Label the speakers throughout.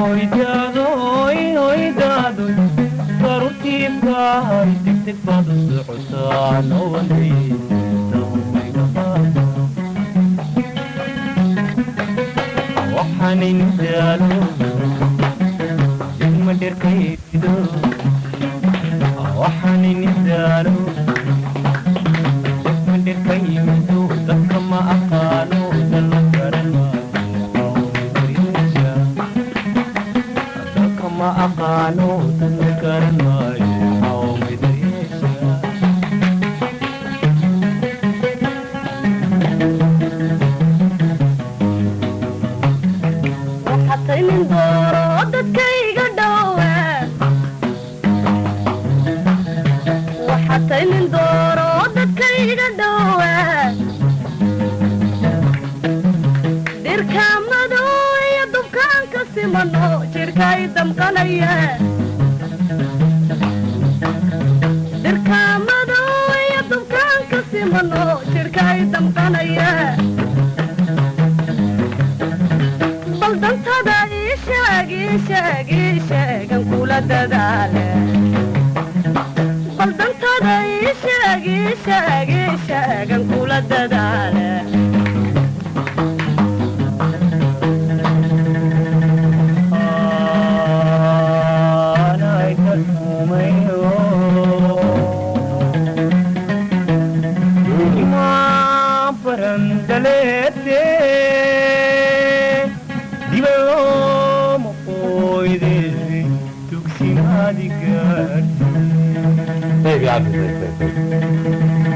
Speaker 1: hoydaadoy garutiibkahay degdeg baad u socotaa waxaanin daalo degma dherkaydo waxaanin daalo degma dherkaydo dadka ma aqaano dalla garan dadka ma aqaano dalla garan maayo
Speaker 2: من دورو dadkayga dhawe waxatay min dooro dadkayga dhawe dirka madow iyo dubkaanka simano jirkay damqanaya dirka madow iyo dubkaanka simano jirkay damqanaya baldantada sheegan kula dadaale baldantada sheegan kula dadaale aanay ka tumayo ma barandaleete
Speaker 3: Baby, I'll be back.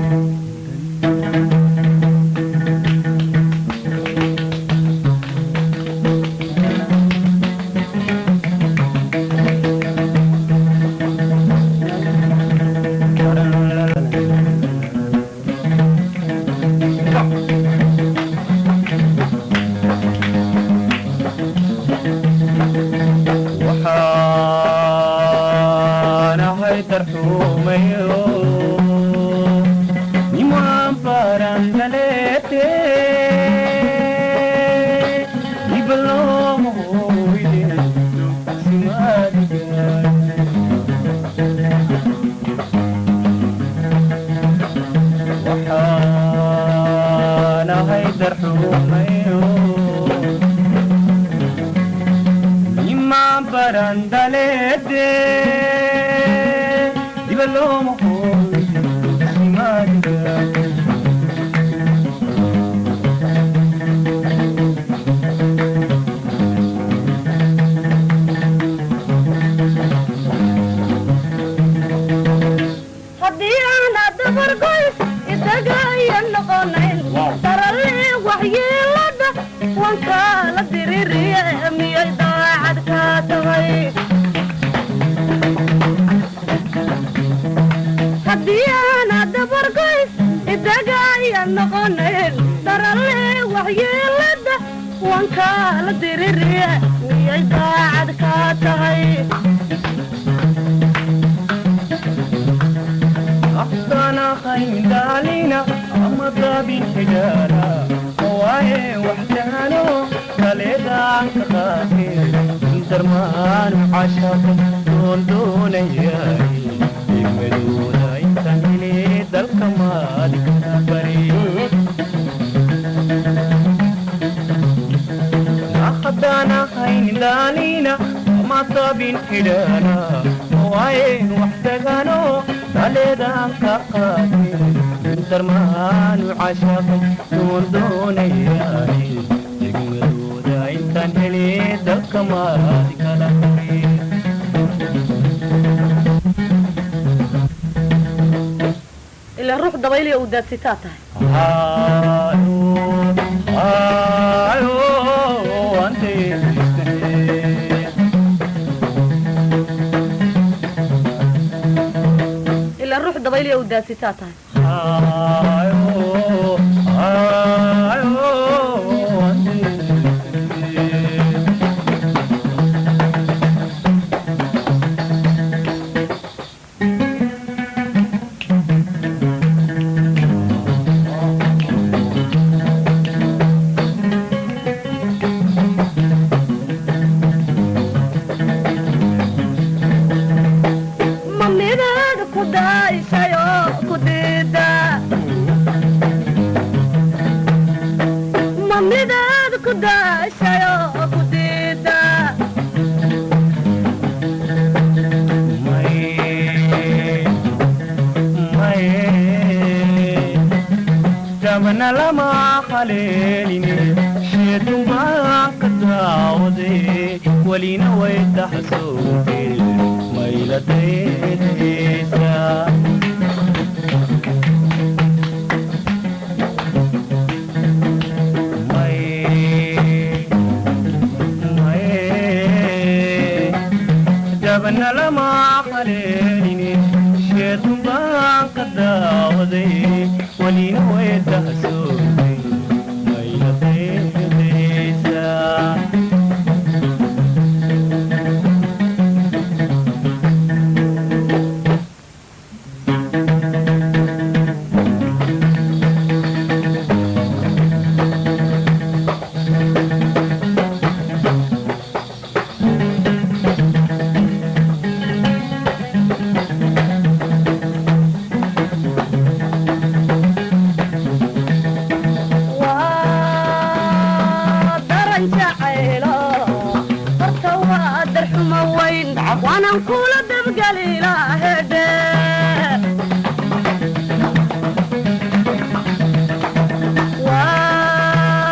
Speaker 2: إلا الروح ضبيلي ودات ستاتها إلا الروح ضبيلي ودات ستاتها
Speaker 1: ولينا ويدح صوتي ميلة ديسا جبنا لما قليلني شيت بان قد داودي ولينا ويدح صوتي ميلة ديسا
Speaker 2: وانا نقول تبقى لي لا هدى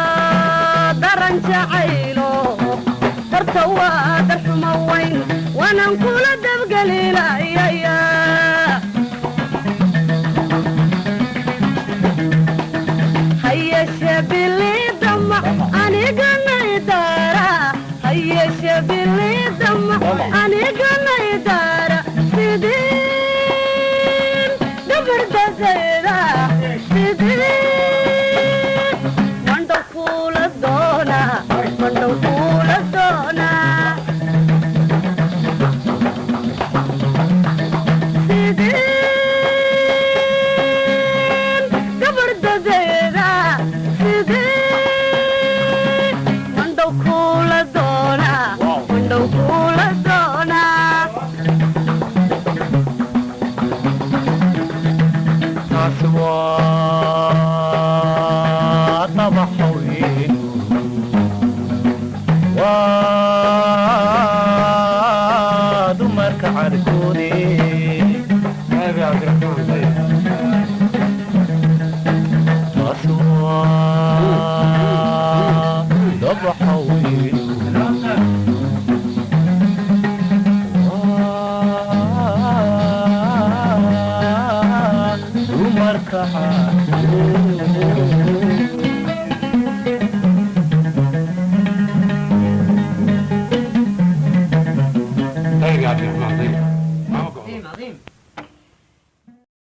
Speaker 2: ودرن شعيلو ترتوى درح موين وانا نقول تبقى لي لا يا هيا شبلي دمع اني قلنا دارا هيا شبلي دمع اني قلنا دارا سيدين دبر دزيرا سيدين مندو فول الدونا مندو فول الدونا سيدين دبر دزيرا سيدين مندو فول الدونا مندو فول الدونا
Speaker 1: أصوات طبحوين ودمرك عركوني
Speaker 3: هذا عبد الرحمن طيب
Speaker 1: أصوات طبحوين ودمرك عركوني